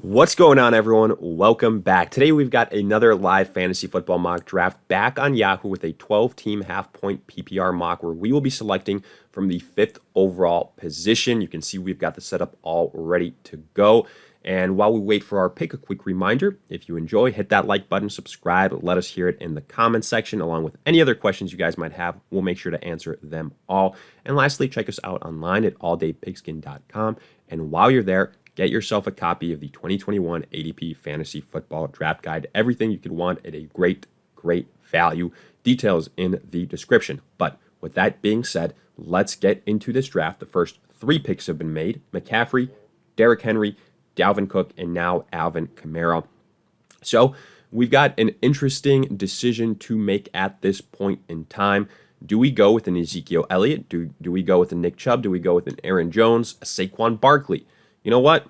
What's going on, everyone? Welcome back. Today we've got another live fantasy football mock draft back on Yahoo with a 12-team half-point PPR mock where we will be selecting from the 5th overall position. You can see we've got the setup all ready to go. And while we wait for our pick, a quick reminder, if you enjoy, hit that like button, subscribe, let us hear it in the comments section, along with any other questions you guys might have. We'll make sure to answer them all. And lastly, check us out online at alldaypigskin.com. And while you're there, get yourself a copy of the 2021 ADP Fantasy Football Draft Guide. Everything you could want at a great value. Details in the description. But with that being said, let's get into this draft. The first 3 picks have been made. McCaffrey, Derrick Henry, Dalvin Cook, and now Alvin Kamara. So we've got an interesting decision to make at this point in time. Do we go with an Ezekiel Elliott? Do we go with a Nick Chubb? Do we go with an Aaron Jones? A Saquon Barkley? You know what?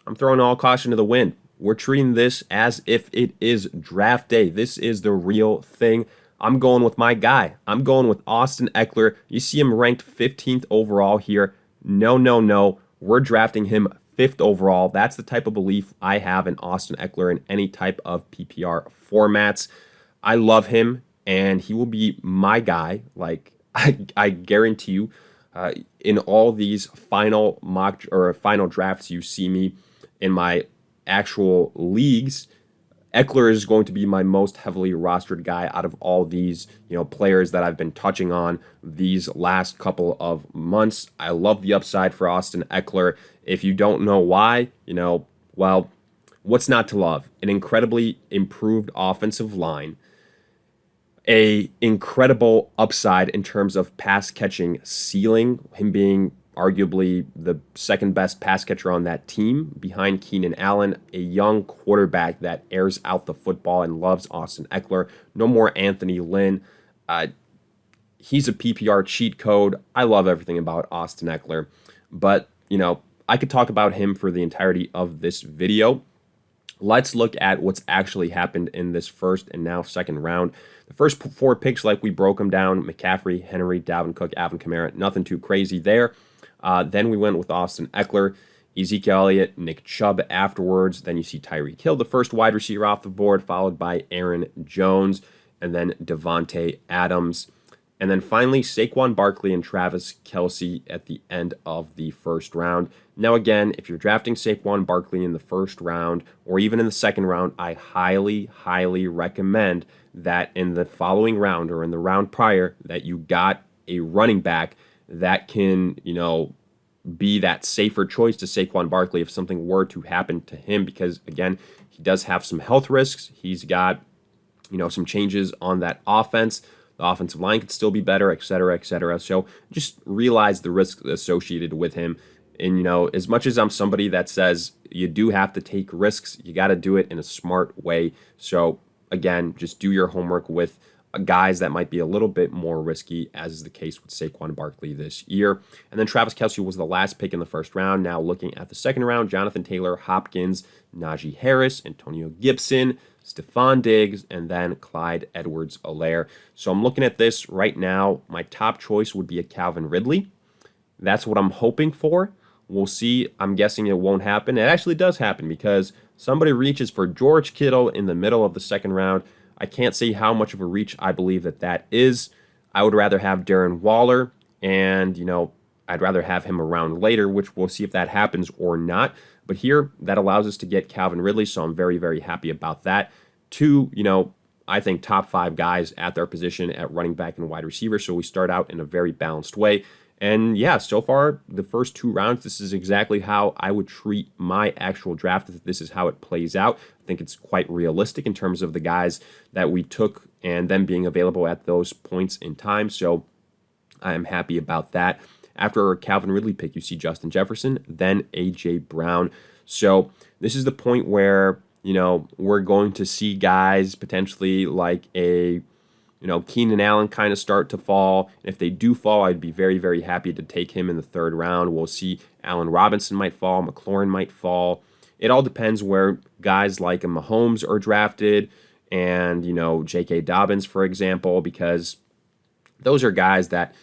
I'm throwing all caution to the wind. We're treating this as if it is draft day. This is the real thing. I'm going with my guy. I'm going with Austin Ekeler. You see him ranked 15th overall here. No. We're drafting him 5th overall. That's the type of belief I have in Austin Ekeler in any type of PPR formats. I love him, and he will be my guy. Like, I guarantee you, in all these final mock or final drafts you see me in my actual leagues, Ekeler is going to be my most heavily rostered guy out of all these, players that I've been touching on these last couple of months. I love the upside for Austin Ekeler. If you don't know why, well, what's not to love? An incredibly improved offensive line, a incredible upside in terms of pass catching ceiling, him being arguably the second best pass catcher on that team behind Keenan Allen, a young quarterback that airs out the football and loves Austin Ekeler. No more Anthony Lynn. He's a PPR cheat code. I love everything about Austin Ekeler, but I could talk about him for the entirety of this video. Let's look at what's actually happened in this first and now second round. The first 4 picks, like we broke them down, McCaffrey, Henry, Dalvin Cook, Alvin Kamara, nothing too crazy there. Then we went with Austin Ekeler, Ezekiel Elliott, Nick Chubb afterwards. Then you see Tyreek Hill, the first wide receiver off the board, followed by Aaron Jones, and then Devontae Adams. And then finally, Saquon Barkley and Travis Kelce at the end of the first round. Now, again, if you're drafting Saquon Barkley in the first round or even in the second round, I highly recommend that in the following round or in the round prior that you got a running back that can, be that safer choice to Saquon Barkley if something were to happen to him, because, again, he does have some health risks. He's got, some changes on that offense. The offensive line could still be better, et cetera. So just realize the risks associated with him. And, as much as I'm somebody that says you do have to take risks, you got to do it in a smart way. So, again, just do your homework with guys that might be a little bit more risky, as is the case with Saquon Barkley this year. And then Travis Kelce was the last pick in the first round. Now looking at the second round, Jonathan Taylor, Hopkins, Najee Harris, Antonio Gibson, Stephon Diggs, and then Clyde Edwards-Helaire. So I'm looking at this right now. My top choice would be a Calvin Ridley. That's what I'm hoping for. We'll see. I'm guessing it won't happen. It actually does happen because somebody reaches for George Kittle in the middle of the second round. I can't say how much of a reach I believe that is. I would rather have Darren Waller, and, I'd rather have him around later, which we'll see if that happens or not. But here, that allows us to get Calvin Ridley, so I'm very happy about that. 2, I think top 5 guys at their position at running back and wide receiver, so we start out in a very balanced way. And yeah, so far, the first 2 rounds, this is exactly how I would treat my actual draft if this is how it plays out. I think it's quite realistic in terms of the guys that we took and them being available at those points in time. So I am happy about that. After a Calvin Ridley pick, you see Justin Jefferson, then A.J. Brown. So this is the point where, we're going to see guys potentially like a Keenan Allen kind of start to fall. And if they do fall, I'd be very happy to take him in the third round. We'll see Allen Robinson might fall, McLaurin might fall. It all depends where guys like Mahomes are drafted and, J.K. Dobbins, for example, because those are guys that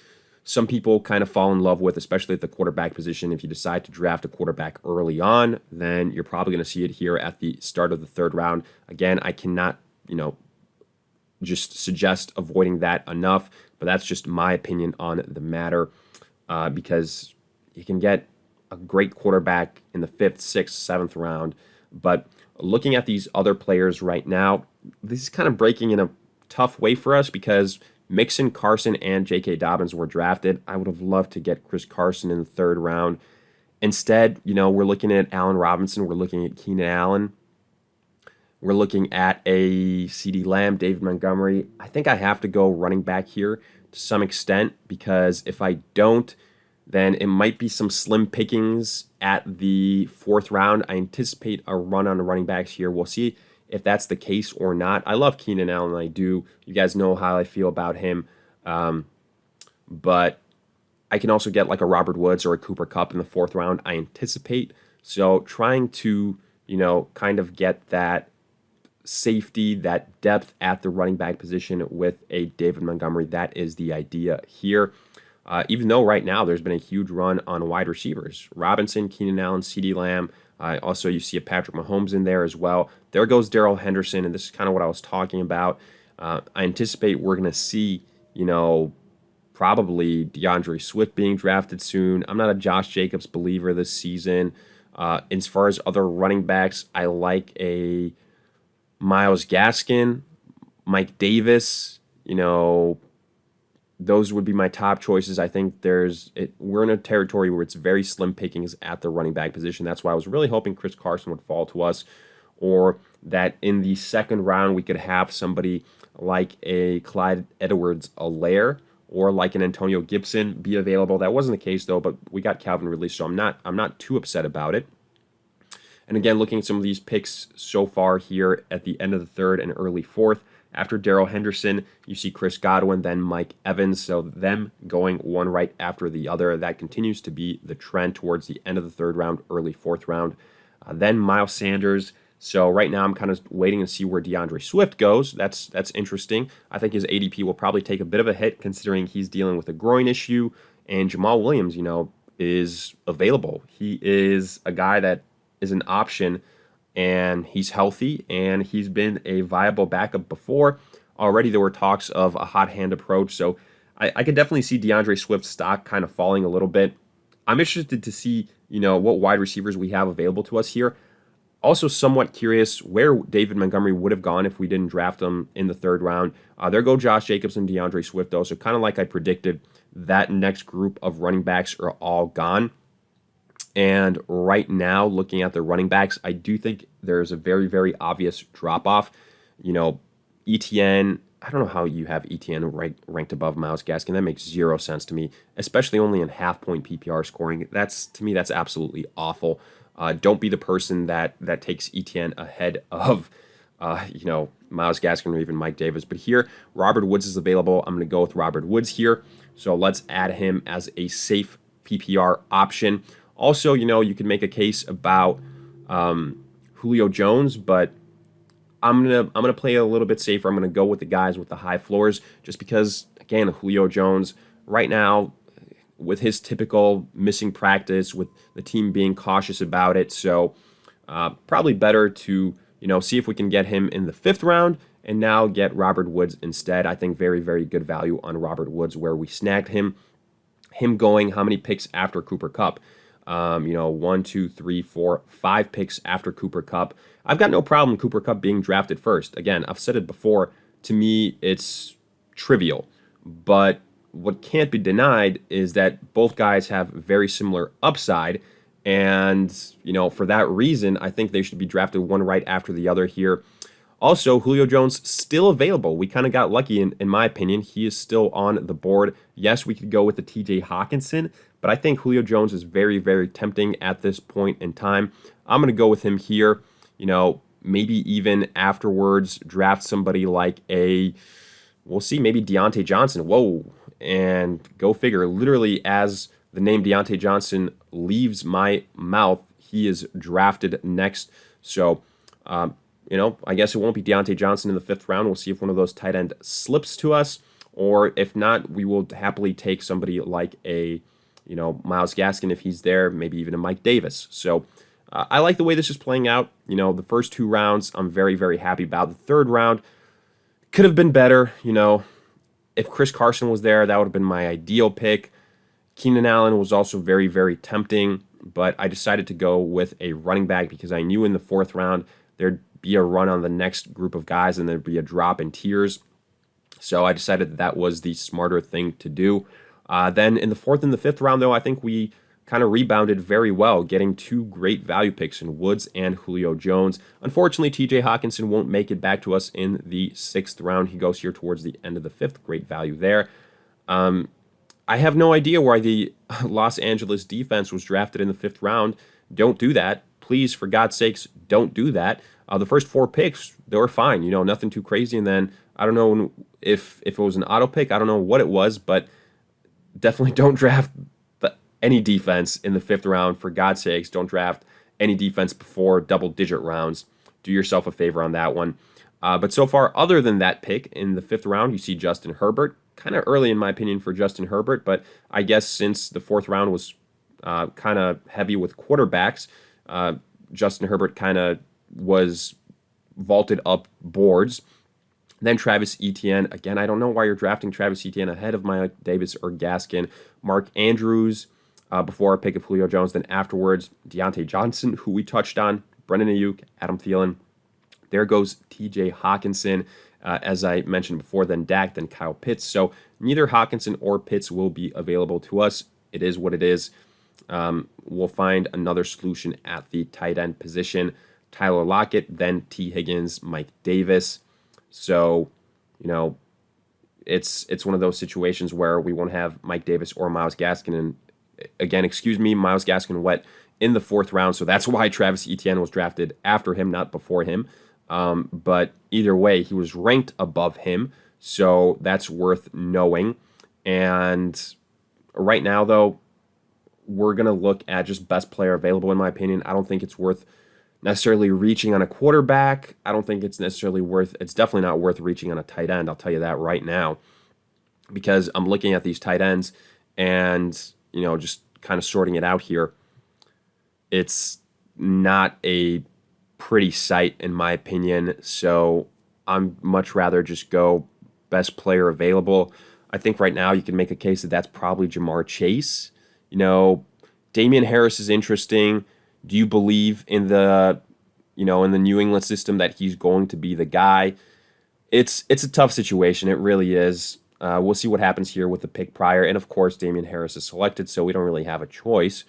some people kind of fall in love with, especially at the quarterback position. If you decide to draft a quarterback early on, then you're probably going to see it here at the start of the third round. Again, I cannot, just suggest avoiding that enough, but that's just my opinion on the matter, because you can get a great quarterback in the 5th, 6th, 7th round. But looking at these other players right now, this is kind of breaking in a tough way for us because Mixon, Carson, and J.K. Dobbins were drafted. I would have loved to get Chris Carson in the 3rd round. Instead, we're looking at Allen Robinson. We're looking at Keenan Allen. We're looking at a CeeDee Lamb, David Montgomery. I think I have to go running back here to some extent, because if I don't, then it might be some slim pickings at the 4th round. I anticipate a run on the running backs here. We'll see if that's the case or not. I love Keenan Allen, I do. You guys know how I feel about him. But I can also get like a Robert Woods or a Cooper Kupp in the 4th round, I anticipate. So trying to, kind of get that safety, that depth at the running back position with a David Montgomery, that is the idea here. Even though right now there's been a huge run on wide receivers. Robinson, Keenan Allen, CeeDee Lamb. Also, you see a Patrick Mahomes in there as well. There goes Darrell Henderson, and this is kind of what I was talking about. I anticipate we're going to see, probably DeAndre Swift being drafted soon. I'm not a Josh Jacobs believer this season. As far as other running backs, I like a Myles Gaskin, Mike Davis, those would be my top choices. I think we're in a territory where it's very slim pickings at the running back position. That's why I was really hoping Chris Carson would fall to us, or that in the 2nd round we could have somebody like a Clyde Edwards-Helaire or like an Antonio Gibson be available. That wasn't the case though, but we got Calvin Ridley, so I'm not too upset about it. And again, looking at some of these picks so far here at the end of the 3rd and early 4th, after Darrell Henderson, you see Chris Godwin, then Mike Evans. So them going one right after the other. That continues to be the trend towards the end of the 3rd round, early 4th round. Then Miles Sanders. So right now I'm kind of waiting to see where DeAndre Swift goes. That's interesting. I think his ADP will probably take a bit of a hit considering he's dealing with a groin issue. And Jamal Williams, is available. He is a guy that is an option, and he's healthy, and he's been a viable backup before. Already there were talks of a hot hand approach, so I could definitely see DeAndre Swift's stock kind of falling a little bit. I'm interested to see, what wide receivers we have available to us here. Also somewhat curious where David Montgomery would have gone if we didn't draft him in the 3rd round. There go Josh Jacobs and DeAndre Swift, though, so kind of like I predicted, that next group of running backs are all gone. And right now, looking at the running backs, I do think there's a very, very obvious drop-off. ETN, I don't know how you have ETN ranked above Myles Gaskin. That makes zero sense to me, especially only in half-point PPR scoring. To me, that's absolutely awful. Don't be the person that takes ETN ahead of, Myles Gaskin or even Mike Davis. But here, Robert Woods is available. I'm going to go with Robert Woods here. So let's add him as a safe PPR option. Also, you can make a case about Julio Jones, but I'm gonna play a little bit safer. I'm gonna go with the guys with the high floors, just because, again, Julio Jones right now, with his typical missing practice, with the team being cautious about it, so probably better to see if we can get him in the 5th round, and now get Robert Woods instead. I think very, very good value on Robert Woods where we snagged him. Him going how many picks after Cooper Kupp? 1, 2, 3, 4, 5 picks after Cooper Kupp. I've got no problem Cooper Kupp being drafted first. Again, I've said it before. To me, it's trivial. But what can't be denied is that both guys have very similar upside. And, for that reason, I think they should be drafted one right after the other here. Also, Julio Jones still available. We kind of got lucky, in my opinion. He is still on the board. Yes, we could go with the TJ Hawkinson, but I think Julio Jones is very, very tempting at this point in time. I'm going to go with him here. Maybe even afterwards draft somebody like we'll see, maybe Deontay Johnson. Whoa, and go figure. Literally, as the name Deontay Johnson leaves my mouth, he is drafted next. So, I guess it won't be Deontay Johnson in the 5th round. We'll see if one of those tight end slips to us. or if not, we will happily take somebody like a, Myles Gaskin if he's there, maybe even a Mike Davis. So I like the way this is playing out. The first 2 rounds, I'm very, very happy about. The third round could have been better. If Chris Carson was there, that would have been my ideal pick. Keenan Allen was also very, very tempting, but I decided to go with a running back because I knew in the 4th round there'd be a run on the next group of guys and there'd be a drop in tiers. So I decided that was the smarter thing to do. Then in the 4th and the 5th round, though, I think we kind of rebounded very well, getting 2 great value picks in Woods and Julio Jones. Unfortunately, TJ Hawkinson won't make it back to us in the 6th round. He goes here towards the end of the 5th. Great value there. I have no idea why the Los Angeles defense was drafted in the 5th round. Don't do that. Please, for God's sakes, don't do that. The first 4 picks, they were fine. Nothing too crazy. And then I don't know if it was an auto pick. I don't know what it was, but definitely don't draft any defense in the 5th round. For God's sakes, don't draft any defense before double-digit rounds. Do yourself a favor on that one. But so far, other than that pick in the 5th round, you see Justin Herbert. Kind of early, in my opinion, for Justin Herbert, but I guess since the 4th round was kind of heavy with quarterbacks, Justin Herbert kind of was vaulted up boards. Then Travis Etienne. Again, I don't know why you're drafting Travis Etienne ahead of Mike Davis or Gaskin. Mark Andrews before our pick of Julio Jones. Then afterwards, Deontay Johnson, who we touched on, Brendan Ayuk, Adam Thielen. There goes TJ Hawkinson, as I mentioned before, then Dak, then Kyle Pitts. So neither Hawkinson or Pitts will be available to us. It is what it is. We'll find another solution at the tight end position. Tyler Lockett, then T. Higgins, Mike Davis. So, it's one of those situations where we won't have Mike Davis or Myles Gaskin. And again, excuse me, Myles Gaskin went in the 4th round, so that's why Travis Etienne was drafted after him, not before him. But either way, he was ranked above him, so that's worth knowing. And right now, though, we're going to look at just best player available, in my opinion. I don't think it's worth necessarily reaching on a quarterback. I don't think it's definitely not worth reaching on a tight end. I'll tell you that right now, because I'm looking at these tight ends and, just kind of sorting it out here. It's not a pretty sight, in my opinion. So I'm much rather just go best player available. I think right now you can make a case that that's probably Jamar Chase. Damian Harris is interesting. Do you believe in the New England system that he's going to be the guy? It's a tough situation. It really is. We'll see what happens here with the pick prior. And of course, Damian Harris is selected, so we don't really have a choice.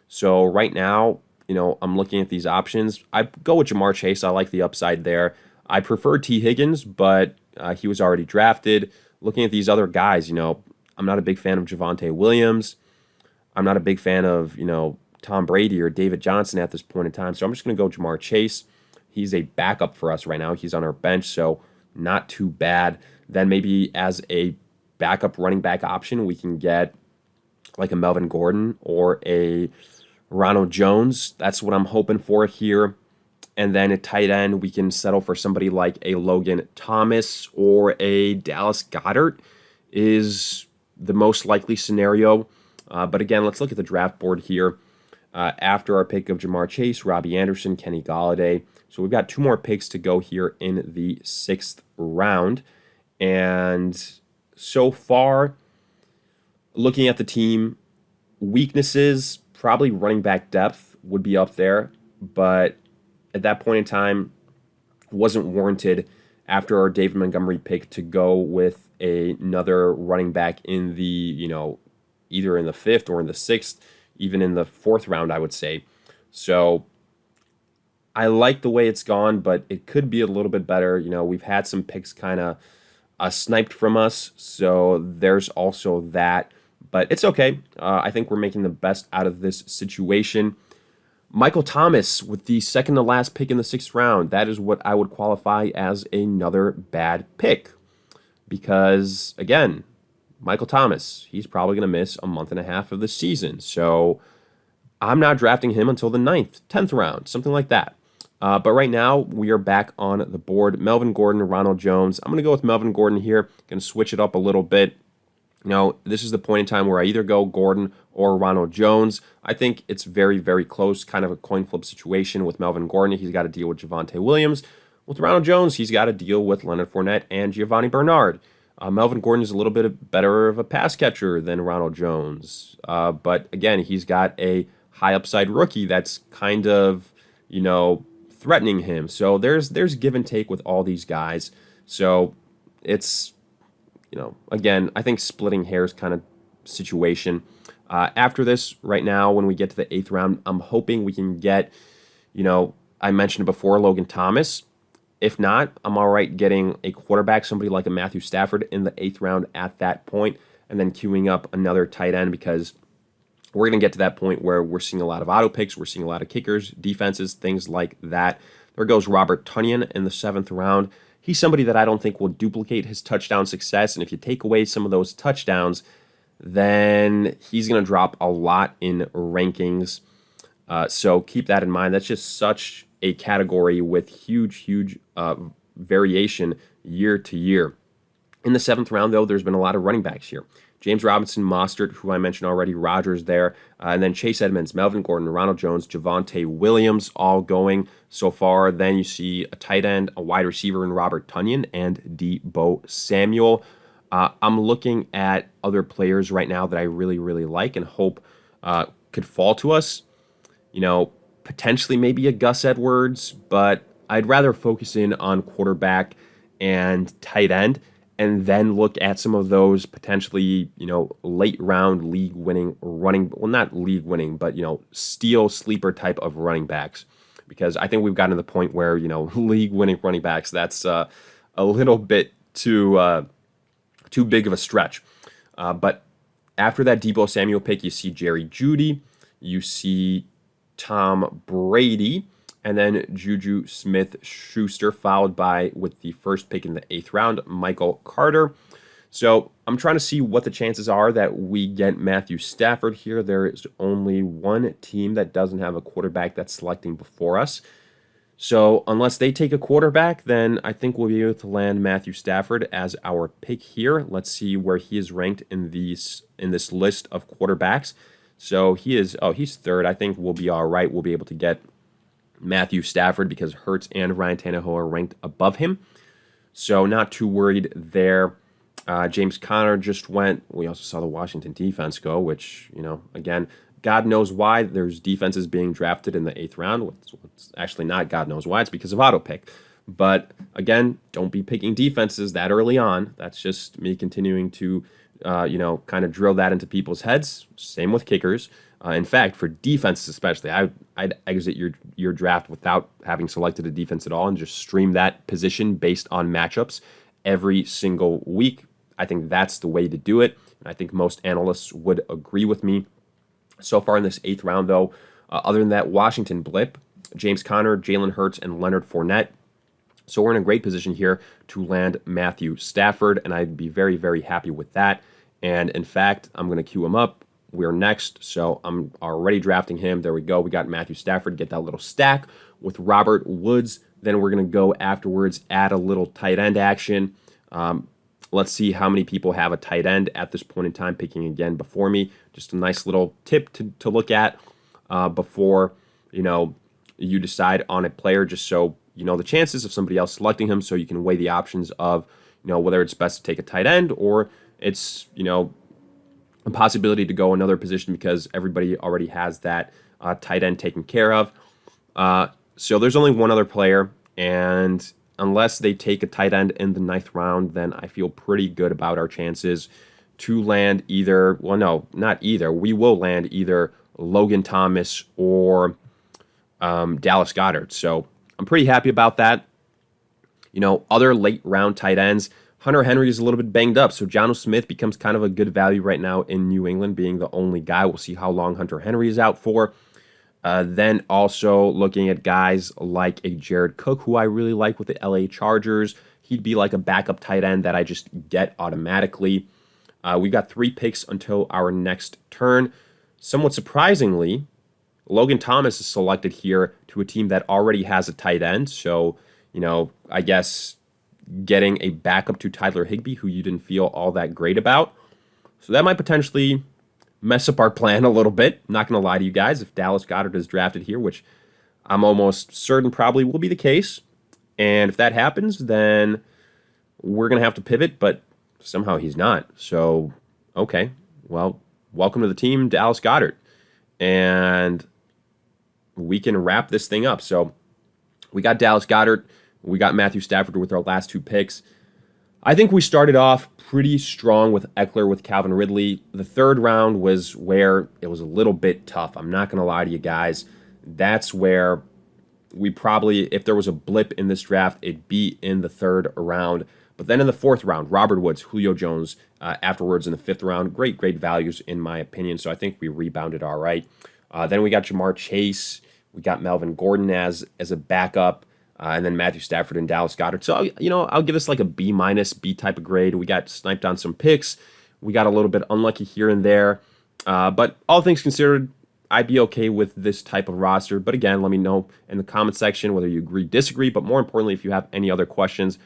So right now, I'm looking at these options. I go with Jamar Chase. I like the upside there. I prefer T. Higgins, but he was already drafted. Looking at these other guys, I'm not a big fan of Javonte Williams. I'm not a big fan of, Tom Brady or David Johnson at this point in time. So I'm just going to go Jamar Chase. He's a backup for us right now. He's on our bench, so not too bad. Then maybe as a backup running back option, we can get like a Melvin Gordon or a Ronald Jones. That's what I'm hoping for here. And then at tight end, we can settle for somebody like a Logan Thomas or a Dallas Goedert is the most likely scenario. But again, let's look at the draft board here. After our pick of Jamar Chase, Robbie Anderson, Kenny Golladay. So we've got 2 more picks to go here in the 6th round. And so far, looking at the team, weaknesses, probably running back depth would be up there. But at that point in time, wasn't warranted after our David Montgomery pick to go with another running back in the, either in the 5th or in the 6th, even in the 4th round, I would say. So I like the way it's gone, but it could be a little bit better. We've had some picks kind of sniped from us, so there's also that. But it's okay. I think we're making the best out of this situation. Michael Thomas with the second to last pick in the 6th round. That is what I would qualify as another bad pick. Because, again, Michael Thomas, he's probably going to miss a month and a half of the season. So I'm not drafting him until the 9th, 10th round, something like that. But right now, we are back on the board. Melvin Gordon, Ronald Jones. I'm going to go with Melvin Gordon here. Going to switch it up a little bit. This is the point in time where I either go Gordon or Ronald Jones. I think it's very, very close, kind of a coin flip situation with Melvin Gordon. He's got to deal with Javonte Williams. With Ronald Jones, he's got to deal with Leonard Fournette and Giovanni Bernard. Melvin Gordon is a little bit better of a pass catcher than Ronald Jones. But again, he's got a high upside rookie that's kind of, threatening him. So there's give and take with all these guys. So it's, again, I think splitting hairs kind of situation. After this, right now, when we get to the 8th round, I'm hoping we can get, I mentioned it before, Logan Thomas. If not, I'm all right getting a quarterback, somebody like a Matthew Stafford in the 8th round at that point, and then queuing up another tight end because we're going to get to that point where we're seeing a lot of auto picks, we're seeing a lot of kickers, defenses, things like that. There goes Robert Tonyan in the 7th round. He's somebody that I don't think will duplicate his touchdown success, and if you take away some of those touchdowns, then he's going to drop a lot in rankings. So keep that in mind. That's just such a category with huge variation year to year. In the 7th round, though, there's been a lot of running backs here. James Robinson, Mostert, who I mentioned already, Rodgers there, and then Chase Edmonds, Melvin Gordon, Ronald Jones, Javonte Williams, all going so far. Then you see a tight end, a wide receiver in Robert Tonyan, and Deebo Samuel. I'm looking at other players right now that I really like and hope could fall to us. Potentially maybe a Gus Edwards, but I'd rather focus in on quarterback and tight end and then look at some of those potentially, late round league winning not league winning, but, steal sleeper type of running backs. Because I think we've gotten to the point where, league winning running backs, that's a little bit too big of a stretch. But after that Deebo Samuel pick, you see Jerry Jeudy, you see Tom Brady, and then Juju Smith-Schuster, followed by, with the first pick in the 8th round, Michael Carter. So I'm trying to see what the chances are that we get Matthew Stafford here. There is only one team that doesn't have a quarterback that's selecting before us. So unless they take a quarterback, then I think we'll be able to land Matthew Stafford as our pick here. Let's see where he is ranked in this list of quarterbacks. So he's 3rd. I think we'll be all right. We'll be able to get Matthew Stafford because Hurts and Ryan Tannehill are ranked above him. So not too worried there. James Conner just went. We also saw the Washington defense go, which, again, God knows why there's defenses being drafted in the 8th round. It's actually not God knows why. It's because of auto pick. But again, don't be picking defenses that early on. That's just me continuing to kind of drill that into people's heads. Same with kickers. In fact, for defenses especially, I'd exit your draft without having selected a defense at all and just stream that position based on matchups every single week. I think that's the way to do it. And I think most analysts would agree with me. So far in this 8th round, though, other than that Washington blip, James Conner, Jalen Hurts, and Leonard Fournette. So we're in a great position here to land Matthew Stafford, and I'd be very, very happy with that. And in fact, I'm going to queue him up. We're next, so I'm already drafting him. There we go. We got Matthew Stafford. Get that little stack with Robert Woods. Then we're going to go afterwards, add a little tight end action. Let's see how many people have a tight end at this point in time, picking again before me. Just a nice little tip to look at before, you decide on a player, just so you know the chances of somebody else selecting him, so you can weigh the options of, whether it's best to take a tight end or it's, a possibility to go another position because everybody already has that tight end taken care of. So there's only one other player, and unless they take a tight end in the 9th round, then I feel pretty good about our chances to land either, well, no, not either. We will land either Logan Thomas or Dallas Goedert. So I'm pretty happy about that. Other late round tight ends, Hunter Henry is a little bit banged up, so Jonnu Smith becomes kind of a good value right now in New England, being the only guy. We'll see how long Hunter Henry is out for. Then also looking at guys like a Jared Cook, who I really like with the LA Chargers. He'd be like a backup tight end that I just get automatically. We've got 3 picks until our next turn. Somewhat surprisingly, Logan Thomas is selected here to a team that already has a tight end. So, I guess getting a backup to Tyler Higbee, who you didn't feel all that great about. So that might potentially mess up our plan a little bit. Not going to lie to you guys. If Dallas Goedert is drafted here, which I'm almost certain probably will be the case, and if that happens, then we're going to have to pivot, but somehow he's not. So, okay, well, welcome to the team, Dallas Goedert. And we can wrap this thing up. So we got Dallas Goedert. We got Matthew Stafford with our last 2 picks. I think we started off pretty strong with Ekeler, with Calvin Ridley. The 3rd round was where it was a little bit tough. I'm not going to lie to you guys. That's where we probably, if there was a blip in this draft, it'd be in the 3rd round. But then in the 4th round, Robert Woods, Julio Jones, afterwards in the 5th round. Great values in my opinion. So I think we rebounded all right. Then we got Jamar Chase. We got Melvin Gordon as a backup. And then Matthew Stafford and Dallas Goedert. So, I'll give us like a B-, B type of grade. We got sniped on some picks. We got a little bit unlucky here and there. But all things considered, I'd be okay with this type of roster. But again, let me know in the comment section whether you agree, disagree. But more importantly, if you have any other questions,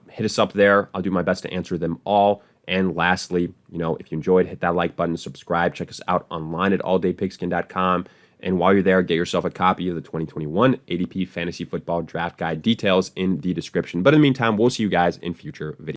hit us up there. I'll do my best to answer them all. And lastly, if you enjoyed, hit that like button, subscribe. Check us out online at alldaypigskin.com. And while you're there, get yourself a copy of the 2021 ADP Fantasy Football Draft Guide. Details in the description. But in the meantime, we'll see you guys in future videos.